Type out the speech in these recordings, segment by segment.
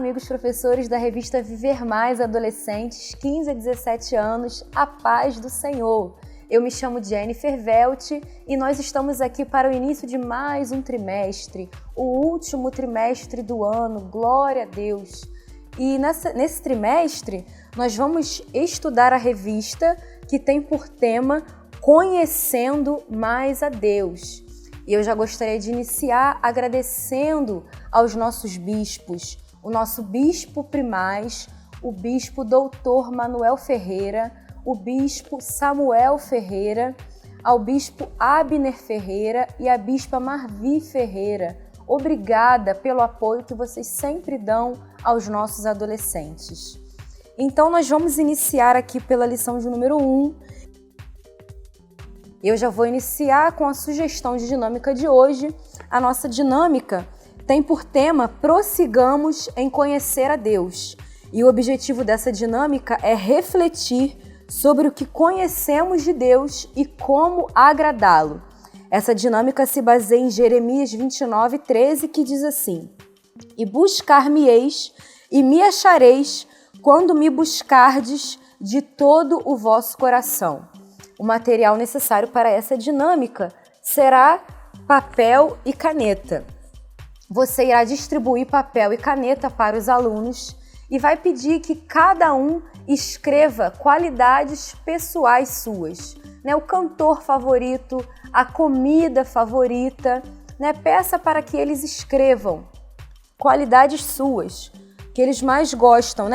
amigos professores da revista Viver Mais Adolescentes, 15 a 17 anos, a paz do Senhor. Eu me chamo Jennifer Velt e nós estamos aqui para o início de mais um trimestre, o último trimestre do ano, glória a Deus. E nesse trimestre nós vamos estudar a revista que tem por tema Conhecendo Mais a Deus. E eu já gostaria de iniciar agradecendo aos nossos bispos, o nosso bispo primaz, o bispo doutor Manuel Ferreira, o bispo Samuel Ferreira, ao bispo Abner Ferreira e a bispa Marvi Ferreira. Obrigada pelo apoio que vocês sempre dão aos nossos adolescentes. Então nós vamos iniciar aqui pela lição de número 1. Eu já vou iniciar com a sugestão de dinâmica de hoje. A nossa dinâmica tem por tema Prossigamos em Conhecer a Deus. E o objetivo dessa dinâmica é refletir sobre o que conhecemos de Deus e como agradá-lo. Essa dinâmica se baseia em Jeremias 29:13, que diz assim: E buscar-me-eis e me achareis quando me buscardes de todo o vosso coração. O material necessário para essa dinâmica será papel e caneta. Você irá distribuir papel e caneta para os alunos e vai pedir que cada um escreva qualidades pessoais suas, o cantor favorito, a comida favorita, Peça para que eles escrevam qualidades suas, que eles mais gostam,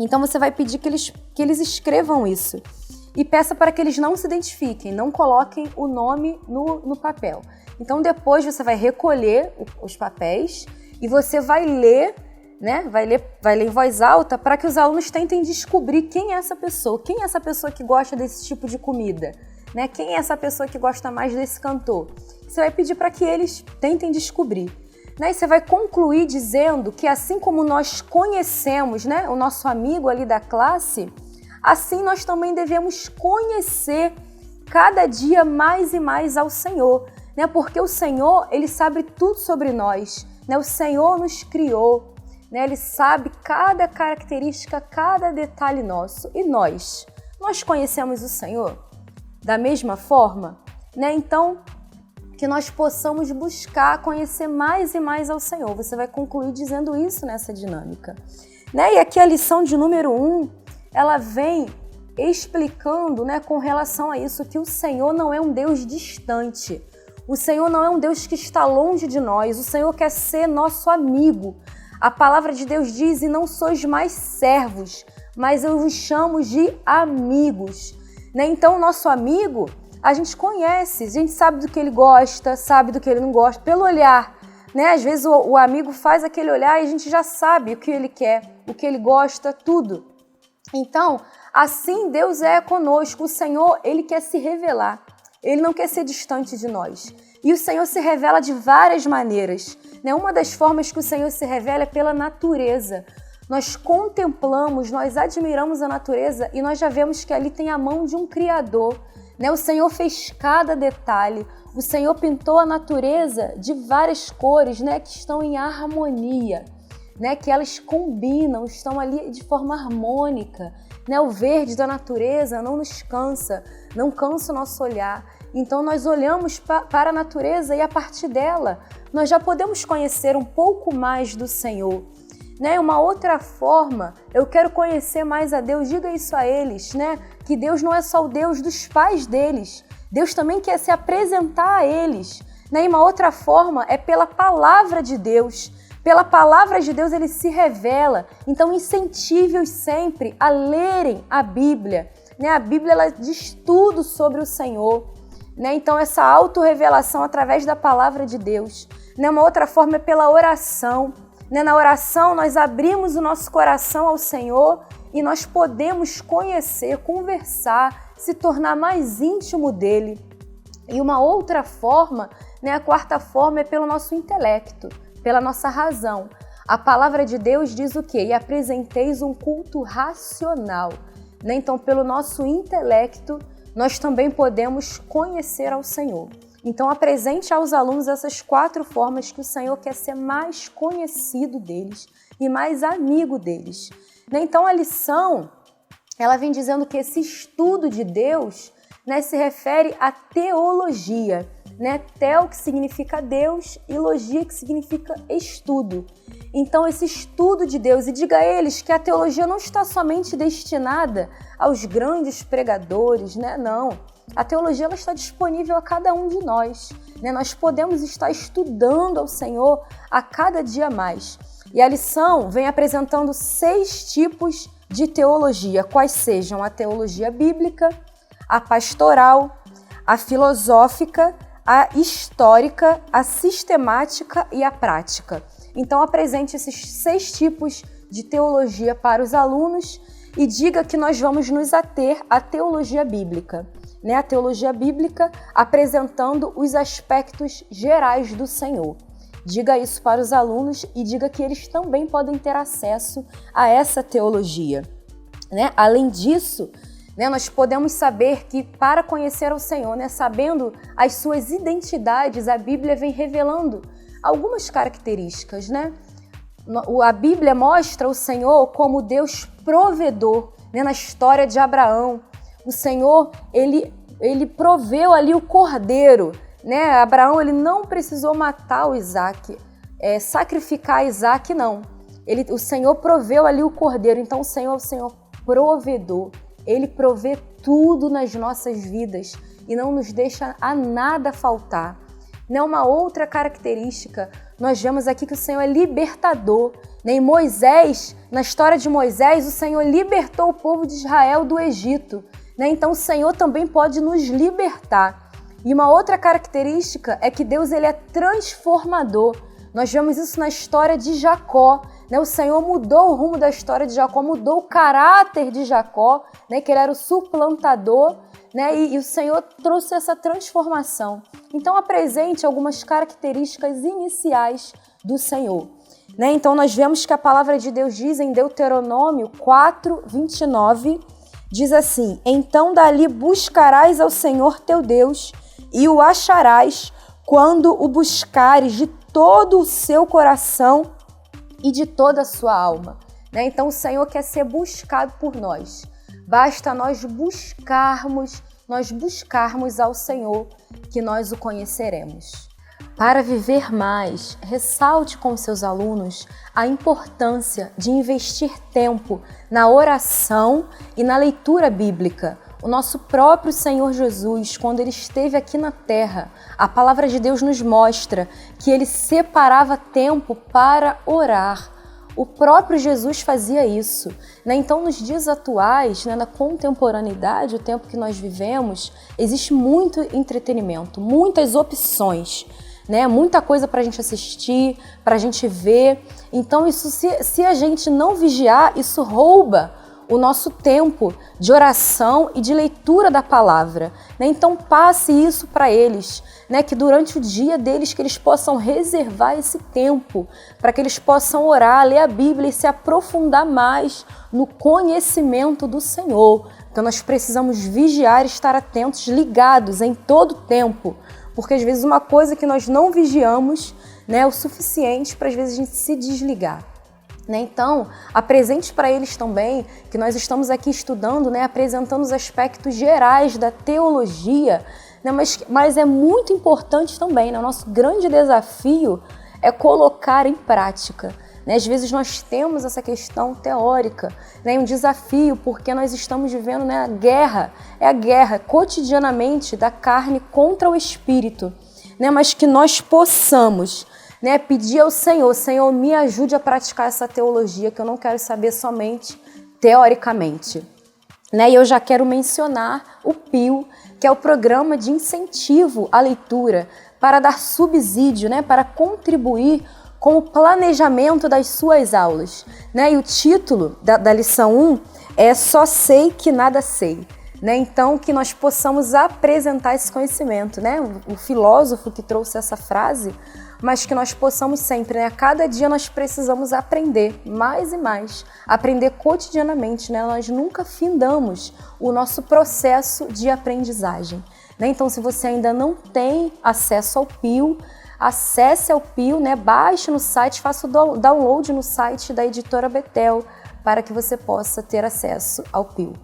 Então você vai pedir que eles escrevam isso. E peça para que eles não se identifiquem, não coloquem o nome no papel. Então depois você vai recolher os papéis e você vai ler, vai ler em voz alta para que os alunos tentem descobrir quem é essa pessoa que gosta desse tipo de comida, Quem é essa pessoa que gosta mais desse cantor. Você vai pedir para que eles tentem descobrir. E você vai concluir dizendo que assim como nós conhecemos, o nosso amigo ali da classe, assim nós também devemos conhecer cada dia mais e mais ao Senhor, Porque o Senhor, Ele sabe tudo sobre nós, O Senhor nos criou, Ele sabe cada característica, cada detalhe nosso. E nós conhecemos o Senhor da mesma forma, Então, que nós possamos buscar conhecer mais e mais ao Senhor. Você vai concluir dizendo isso nessa dinâmica. E aqui a lição de número 1, ela vem explicando, com relação a isso, que o Senhor não é um Deus distante. O Senhor não é um Deus que está longe de nós. O Senhor quer ser nosso amigo. A palavra de Deus diz, e não sois mais servos, mas eu vos chamo de amigos. Então, o nosso amigo, a gente conhece, a gente sabe do que ele gosta, sabe do que ele não gosta, pelo olhar. Às vezes o amigo faz aquele olhar e a gente já sabe o que ele quer, o que ele gosta, tudo. Então, assim Deus é conosco. O Senhor, Ele quer se revelar. Ele não quer ser distante de nós. E o Senhor se revela de várias maneiras. Uma das formas que o Senhor se revela é pela natureza. Nós contemplamos, nós admiramos a natureza e nós já vemos que ali tem a mão de um Criador. O Senhor fez cada detalhe. O Senhor pintou a natureza de várias cores, que estão em harmonia. Que elas combinam, estão ali de forma harmônica. O verde da natureza não nos cansa, não cansa o nosso olhar. Então nós olhamos para a natureza e a partir dela nós já podemos conhecer um pouco mais do Senhor. Uma outra forma, eu quero conhecer mais a Deus, diga isso a eles, que Deus não é só o Deus dos pais deles, Deus também quer se apresentar a eles. E uma outra forma é pela palavra de Deus. Pela palavra de Deus ele se revela, então incentive-os sempre a lerem a Bíblia. A Bíblia ela diz tudo sobre o Senhor. Então essa autorrevelação através da palavra de Deus. Uma outra forma é pela oração. Na oração nós abrimos o nosso coração ao Senhor e nós podemos conhecer, conversar, se tornar mais íntimo dele. E uma outra forma, a quarta forma é pelo nosso intelecto, pela nossa razão. A palavra de Deus diz o quê? E apresenteis um culto racional. Então, pelo nosso intelecto, nós também podemos conhecer ao Senhor. Então, apresente aos alunos essas 4 formas que o Senhor quer ser mais conhecido deles e mais amigo deles. Então, a lição, ela vem dizendo que esse estudo de Deus, se refere à teologia. Teo, que significa Deus, e logia, que significa estudo. Então, esse estudo de Deus, e diga a eles que a teologia não está somente destinada aos grandes pregadores, não. A teologia ela está disponível a cada um de nós. Nós podemos estar estudando ao Senhor a cada dia mais. E a lição vem apresentando 6 tipos de teologia, quais sejam a teologia bíblica, a pastoral, a filosófica, a histórica, a sistemática e a prática. Então, apresente esses 6 tipos de teologia para os alunos e diga que nós vamos nos ater à teologia bíblica. A teologia bíblica apresentando os aspectos gerais do Senhor. Diga isso para os alunos e diga que eles também podem ter acesso a essa teologia. Além disso, nós podemos saber que para conhecer o Senhor, sabendo as suas identidades, a Bíblia vem revelando algumas características. A Bíblia mostra o Senhor como Deus provedor. Na história de Abraão, o Senhor, ele proveu ali o cordeiro. Abraão, ele não precisou matar o Isaac, sacrificar Isaac, não. O Senhor proveu ali o cordeiro. Então, o Senhor é o Senhor provedor. Ele provê tudo nas nossas vidas e não nos deixa a nada faltar. Uma outra característica, nós vemos aqui que o Senhor é libertador. Em Moisés, na história de Moisés, o Senhor libertou o povo de Israel do Egito. Então o Senhor também pode nos libertar. E uma outra característica é que Deus ele é transformador. Nós vemos isso na história de Jacó. O Senhor mudou o rumo da história de Jacó, mudou o caráter de Jacó, que ele era o suplantador, e o Senhor trouxe essa transformação. Então, apresente algumas características iniciais do Senhor. Então, nós vemos que a palavra de Deus diz em Deuteronômio 4:29, diz assim: então dali buscarás ao Senhor teu Deus e o acharás quando o buscares de todo o seu coração e de toda a sua alma. Então o Senhor quer ser buscado por nós. Basta nós buscarmos ao Senhor que nós o conheceremos. Para viver mais, ressalte com seus alunos a importância de investir tempo na oração e na leitura bíblica. O nosso próprio Senhor Jesus, quando ele esteve aqui na terra, a palavra de Deus nos mostra que ele separava tempo para orar. O próprio Jesus fazia isso. Então, nos dias atuais, na contemporaneidade, o tempo que nós vivemos, existe muito entretenimento, muitas opções, muita coisa para a gente assistir, para a gente ver. Então, isso, se a gente não vigiar, isso rouba o nosso tempo de oração e de leitura da palavra. Então passe isso para eles, que durante o dia deles que eles possam reservar esse tempo para que eles possam orar, ler a Bíblia e se aprofundar mais no conhecimento do Senhor. Então nós precisamos vigiar e estar atentos, ligados em todo tempo, porque às vezes uma coisa que nós não vigiamos é o suficiente para às vezes a gente se desligar. Então, apresente para eles também que nós estamos aqui estudando, apresentando os aspectos gerais da teologia, mas é muito importante também, o nosso grande desafio é colocar em prática. Às vezes nós temos essa questão teórica, um desafio, porque nós estamos vivendo a guerra, a guerra cotidianamente da carne contra o espírito, mas que nós possamos pedir ao Senhor, Senhor, me ajude a praticar essa teologia, que eu não quero saber somente teoricamente. E eu já quero mencionar o PIO, que é o Programa de Incentivo à Leitura, para dar subsídio, para contribuir com o planejamento das suas aulas. E o título da lição 1 é Só Sei Que Nada Sei. Então, que nós possamos apresentar esse conhecimento, o filósofo que trouxe essa frase, mas que nós possamos sempre, a cada dia nós precisamos aprender mais e mais, aprender cotidianamente, nós nunca findamos o nosso processo de aprendizagem. né? Então, se você ainda não tem acesso ao PIL, acesse ao PIL, né? Baixe no site, faça o download no site da Editora Betel para que você possa ter acesso ao PIL.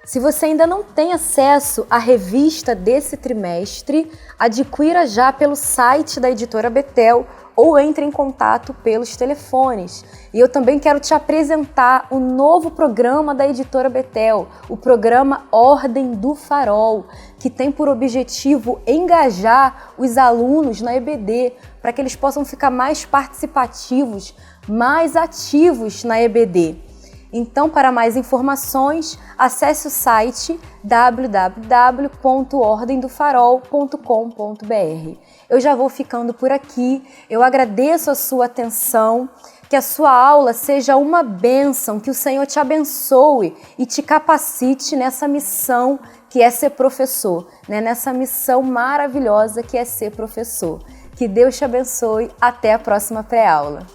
Se você ainda não tem acesso à revista desse trimestre, adquira já pelo site da Editora Betel ou entre em contato pelos telefones. E eu também quero te apresentar o novo programa da Editora Betel, o programa Ordem do Farol, que tem por objetivo engajar os alunos na EBD, para que eles possam ficar mais participativos, mais ativos na EBD. Então, para mais informações, acesse o site www.ordemdofarol.com.br. Eu já vou ficando por aqui, eu agradeço a sua atenção, que a sua aula seja uma bênção, que o Senhor te abençoe e te capacite nessa missão que é ser professor, né? Nessa missão maravilhosa que é ser professor. Que Deus te abençoe, até a próxima pré-aula.